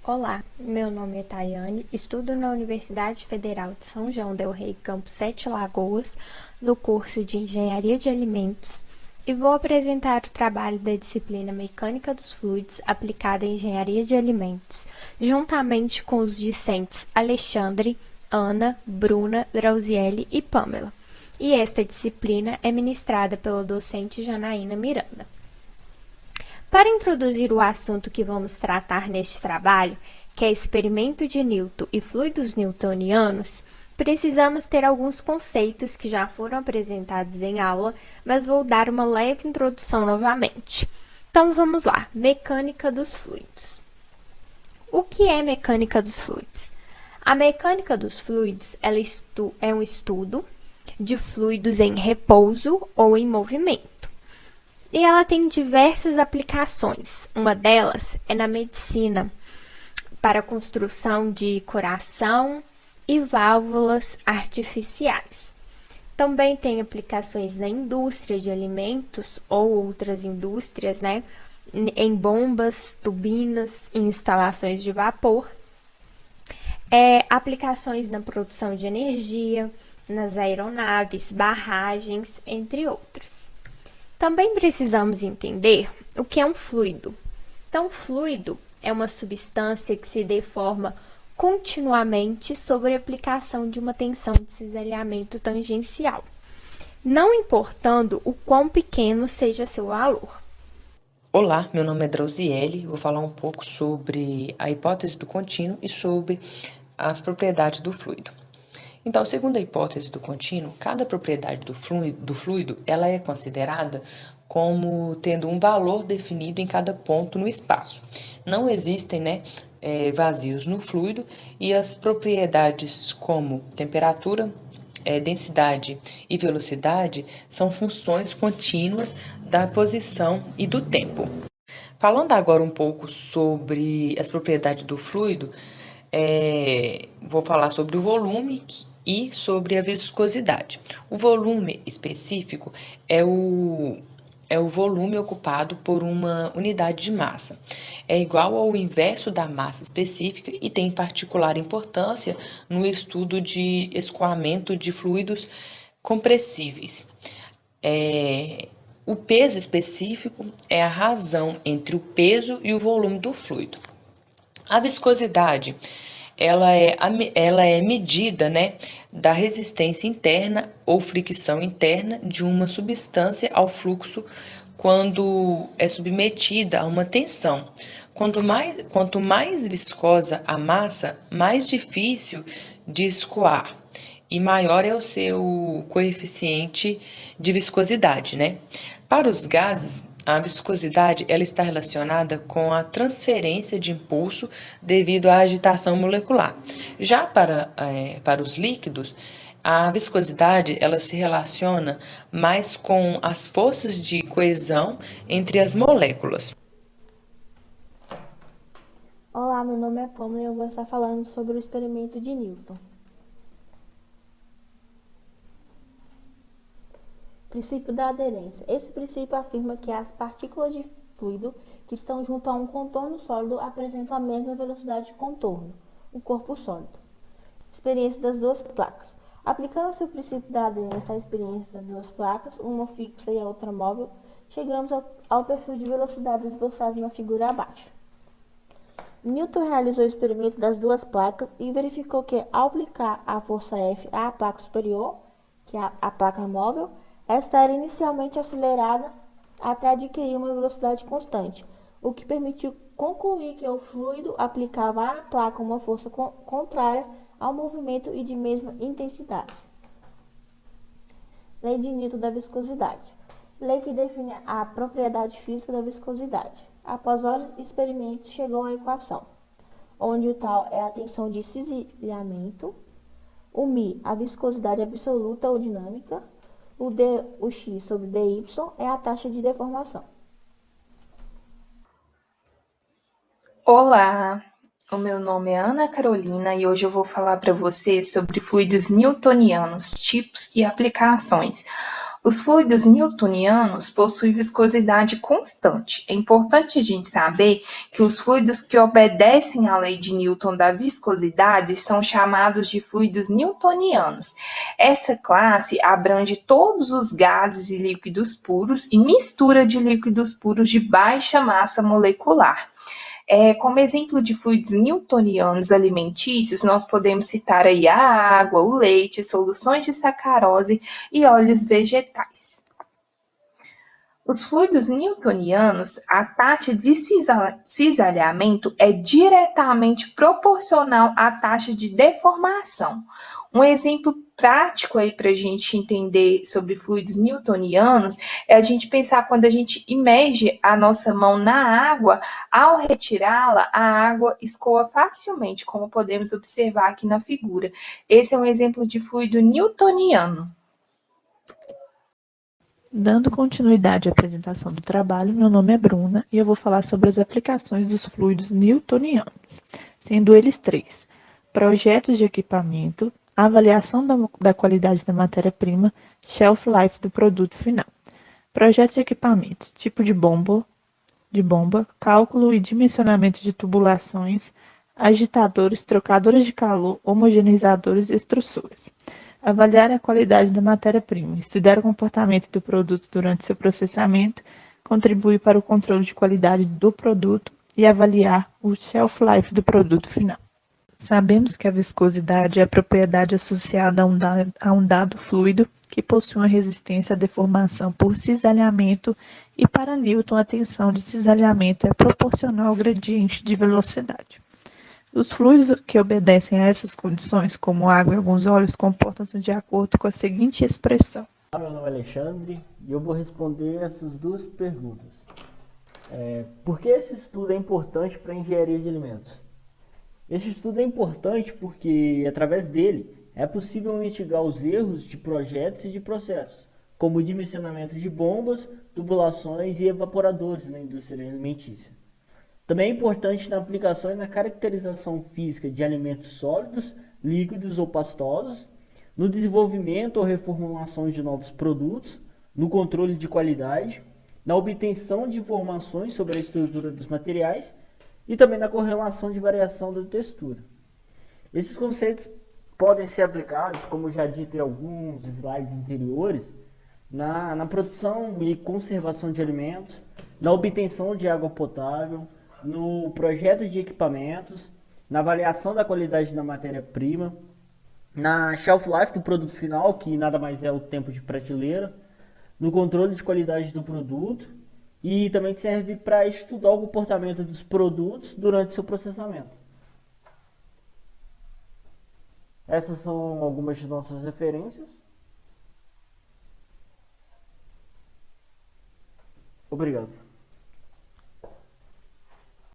Olá, meu nome é Tayane, estudo na Universidade Federal de São João del Rei, campus Sete Lagoas, no curso de Engenharia de Alimentos, e vou apresentar o trabalho da disciplina Mecânica dos Fluidos aplicada em Engenharia de Alimentos, juntamente com os discentes Alexandre, Ana, Bruna, Drauziele e Pamela. E esta disciplina é ministrada pela docente Janaína Miranda. Para introduzir o assunto que vamos tratar neste trabalho, que é experimento de Newton e fluidos newtonianos, precisamos ter alguns conceitos que já foram apresentados em aula, mas vou dar uma leve introdução novamente. Então vamos lá, mecânica dos fluidos. O que é mecânica dos fluidos? A mecânica dos fluidos é um estudo de fluidos em repouso ou em movimento. E ela tem diversas aplicações. Uma delas é na medicina, para a construção de coração e válvulas artificiais. Também tem aplicações na indústria de alimentos ou outras indústrias, né? Em bombas, turbinas e instalações de vapor. Aplicações na produção de energia, nas aeronaves, barragens, entre outras. Também precisamos entender o que é um fluido. Então, fluido é uma substância que se deforma continuamente sob a aplicação de uma tensão de cisalhamento tangencial, não importando o quão pequeno seja seu valor. Olá, meu nome é Drauziele, vou falar um pouco sobre a hipótese do contínuo e sobre as propriedades do fluido. Então, segundo a hipótese do contínuo, cada propriedade do fluido ela é considerada como tendo um valor definido em cada ponto no espaço. Não existem, vazios no fluido e as propriedades como temperatura, densidade e velocidade são funções contínuas da posição e do tempo. Falando agora um pouco sobre as propriedades do fluido, vou falar sobre o volume e sobre a viscosidade. O volume específico é o volume ocupado por uma unidade de massa. É igual ao inverso da massa específica e tem particular importância no estudo de escoamento de fluidos compressíveis. O peso específico é a razão entre o peso e o volume do fluido. A viscosidade, ela é medida, da resistência interna ou fricção interna de uma substância ao fluxo quando é submetida a uma tensão. Quanto mais viscosa a massa, mais difícil de escoar e maior é o seu coeficiente de viscosidade, né? Para os gases, a viscosidade ela está relacionada com a transferência de impulso devido à agitação molecular. Já para os líquidos, a viscosidade ela se relaciona mais com as forças de coesão entre as moléculas. Olá, meu nome é Pamela e eu vou estar falando sobre o experimento de Newton. Princípio da aderência. Esse princípio afirma que as partículas de fluido que estão junto a um contorno sólido apresentam a mesma velocidade de contorno, o corpo sólido. Experiência das duas placas. Aplicando-se o princípio da aderência à experiência das duas placas, uma fixa e a outra móvel, chegamos ao perfil de velocidade esboçado na figura abaixo. Newton realizou o experimento das duas placas e verificou que, ao aplicar a força F à placa superior, que é a placa móvel, esta era inicialmente acelerada até adquirir uma velocidade constante, o que permitiu concluir que o fluido aplicava à placa uma força contrária ao movimento e de mesma intensidade. Lei de Newton da viscosidade. Lei que define a propriedade física da viscosidade. Após vários experimentos, chegou à equação, onde o tal é a tensão de cisalhamento, o μ, a viscosidade absoluta ou dinâmica, o d, o x sobre dy é a taxa de deformação. Olá, o meu nome é Ana Carolina e hoje eu vou falar para você sobre fluidos newtonianos, tipos e aplicações. Os fluidos newtonianos possuem viscosidade constante. É importante a gente saber que os fluidos que obedecem à lei de Newton da viscosidade são chamados de fluidos newtonianos. Essa classe abrange todos os gases e líquidos puros e mistura de líquidos puros de baixa massa molecular. Como exemplo de fluidos newtonianos alimentícios, nós podemos citar aí a água, o leite, soluções de sacarose e óleos vegetais. Os fluidos newtonianos, a taxa de cisalhamento é diretamente proporcional à taxa de deformação. Um exemplo prático aí para a gente entender sobre fluidos newtonianos é a gente pensar quando a gente imerge a nossa mão na água, ao retirá-la, a água escoa facilmente, como podemos observar aqui na figura. Esse é um exemplo de fluido newtoniano. Dando continuidade à apresentação do trabalho, meu nome é Bruna e eu vou falar sobre as aplicações dos fluidos newtonianos, sendo eles 3: projetos de equipamento, avaliação da qualidade da matéria-prima, shelf life do produto final. Projetos de equipamentos, tipo de bomba, cálculo e dimensionamento de tubulações, agitadores, trocadores de calor, homogeneizadores e extrusores. Avaliar a qualidade da matéria-prima, estudar o comportamento do produto durante seu processamento, contribuir para o controle de qualidade do produto e avaliar o shelf life do produto final. Sabemos que a viscosidade é a propriedade associada a um dado fluido que possui uma resistência à deformação por cisalhamento e para Newton a tensão de cisalhamento é proporcional ao gradiente de velocidade. Os fluidos que obedecem a essas condições, como água e alguns óleos, comportam-se de acordo com a seguinte expressão. Meu nome é Alexandre e eu vou responder essas duas perguntas. Por que esse estudo é importante para a engenharia de alimentos? Esse estudo é importante porque, através dele, é possível mitigar os erros de projetos e de processos, como o dimensionamento de bombas, tubulações e evaporadores na indústria alimentícia. Também é importante na aplicação e na caracterização física de alimentos sólidos, líquidos ou pastosos, no desenvolvimento ou reformulação de novos produtos, no controle de qualidade, na obtenção de informações sobre a estrutura dos materiais e também na correlação de variação da textura. Esses conceitos podem ser aplicados, como já dito em alguns slides anteriores, na produção e conservação de alimentos, na obtenção de água potável, no projeto de equipamentos, na avaliação da qualidade da matéria-prima, na shelf life do produto final, que nada mais é o tempo de prateleira, no controle de qualidade do produto e também serve para estudar o comportamento dos produtos durante seu processamento. Essas são algumas de nossas referências. Obrigado.